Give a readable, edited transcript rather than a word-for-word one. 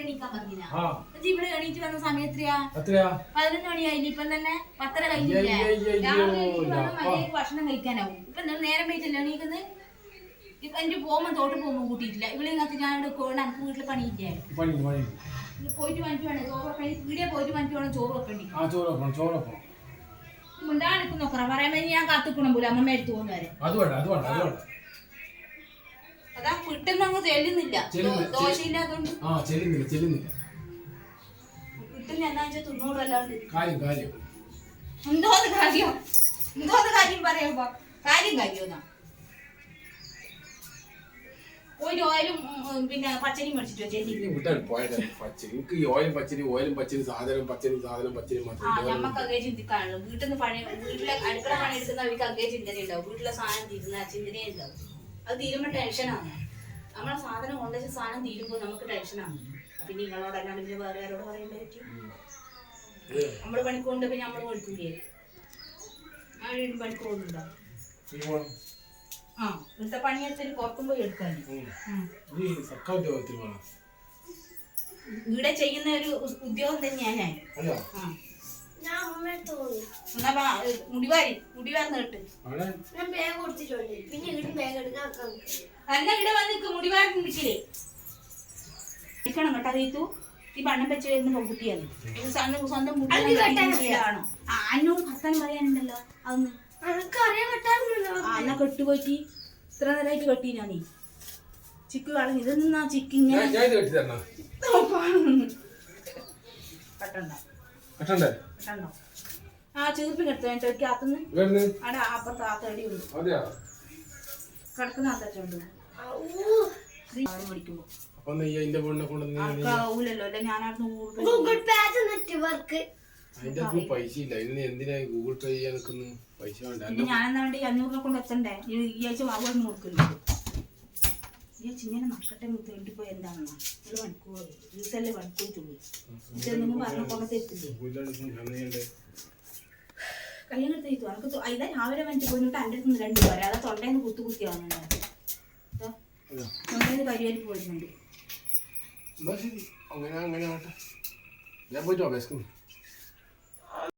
എണീക്കാൻ പറഞ്ഞില്ല. ഇവിടെ എണീറ്റ് വന്ന സമയം എത്രയാ? 11 മണിയായില്ല. ഇപ്പം തന്നെ 10:30 കഴിഞ്ഞില്ലേ? മര്യാദക്ക് ഭക്ഷണം കഴിക്കാനാവും. ഇപ്പൊ നേരം വെയിറ്റല്ലേ എണീക്കുന്നത്? ഇപ്പൊ എനിക്ക് പോകുമ്പോ തോട്ട് പോകുമ്പോ കൂട്ടിയിട്ടില്ല. ഇവിടെ ഇങ്ങനത്തെ ഞാൻ എനിക്ക് വീട്ടില് പണിയില്ലേ? പോയിട്ട് വന്നിട്ട് വേണം ചോറ് വെക്കണി. വീടിയെ പോയിട്ട് വന്നിട്ട് വേണം ചോറ് വെക്കണ്ടി. മുണ്ടാണിക്കും നോക്കറ പറയാൻ വേണ്ടി ഞാൻ കാത്തിക്കണം പോലും അമ്മമ്മ എടുത്തു പോകുന്നവരെ. അതാ കിട്ടുന്ന അങ്ങ് ചെല്ലുന്നില്ല. ദോശയില്ലാത്തോണ്ട് കിട്ടുന്ന എന്താ വെച്ചാൽ തുന്നൂടല്ലാണ്ട് എന്തോന്ന് കാര്യം പറയുമ്പോ കാര്യമെന്നാ ഒരു ഓയിലും പിന്നെ പച്ചരിയും മേടിച്ചിട്ട് ഞമ്മക്ക് അകേ ചിന്തിക്കാനുള്ളൂ. വീട്ടിൽ നിന്ന് വീട്ടിലെ അടുക്കള പണി എടുക്കുന്നവർക്ക് അകേ ചിന്തന ഉണ്ടാവും. വീട്ടിലെ സാധനം തീരുന്ന ചിന്തനേ ഉണ്ടാവും. അത് തീരുമ്പോ ടെൻഷനാണ്. നമ്മളെ സാധനം കൊണ്ടുവച്ച സാധനം തീരുമ്പോ നമുക്ക് ടെൻഷനാണ്. പിന്നെ നിങ്ങളോടല്ലാണ്ട് പിന്നെ വേറെ ആരോട് പറയാൻ പറ്റും? നമ്മള് പണിക്കൊണ്ട് പിന്നെ നമ്മള് കൊടുക്കൂലേ? ആ വീട് പണിക്ക് പോകുന്നുണ്ടോ? ഇവിടുത്തെ പണിയെടുത്തിട്ട് പുറത്തും പോയി എടുക്കാൻ ഇവിടെ ചെയ്യുന്ന ഒരു ഉദ്യോഗം തന്നെയാണ്. മുടിവാർന്ന് കേട്ട് അല്ല ഇവിടെ വന്ന് മുടിവാർന്ന് നിൽക്കില്ലേ നിൽക്കണം കേട്ടോ. അറിയത്തു ഈ ബണ്ണം വെച്ച് വരുന്ന പെൺകുട്ടിയാണ്. സ്വന്തം മുടിയാണോ? അന്നോട് ഭർത്താനം പറയാനുണ്ടല്ലോ. അതൊന്ന് എന്നാ കെട്ടുപോയിട്ട് ഇത്ര നേരമായിട്ട് കെട്ടീനാ നീ ചിക്ക് കളഞ്ഞ ഇതെന്നാ ചിക്ക് ഇങ്ങനെ കെട്ടണ്ടോ? ആ ചീർപ്പി കെടുത്തു അകത്തുനിന്ന് അവിടെ അപ്പുറത്ത് ആ തടിയുണ്ട് കിടക്കുന്ന ആത്തച്ചുണ്ട് പഠിക്കുമ്പോ ആവൂലല്ലോ അല്ലെ ഞാനവിടുന്ന് ഞാനെന്നാ വേണ്ടി 500 കൊണ്ട് എത്തണ്ടേ? ഈ ആഴ്ച വാങ്ങുന്നു കൊടുക്കുന്നു. ഈ ആഴ്ച ഇങ്ങനെ നടക്കട്ടെ വേണ്ടി പോയി എന്താണെന്നാ ഒരു മണിക്കൂർ ദിവസമല്ലേ മണിക്കൂറ്റുള്ളൂ. ഇതെന്തെങ്കിലും പറഞ്ഞ കൊണ്ടത്തെ എത്തില്ലേ കയ്യെടുത്ത് തീർത്തു എനിക്ക് ഇതാ രാവിലെ വേണ്ടി പോയിട്ട് എൻ്റെ അടുത്ത് 2 പേരെ അതാ തൊണ്ടേന്ന് കുത്തി വാങ്ങുന്നുണ്ട്. തൊണ്ടേന്ന് കരിയാരി പോയിരുന്നുണ്ട്. അങ്ങനെ ഞാൻ പോയിട്ട്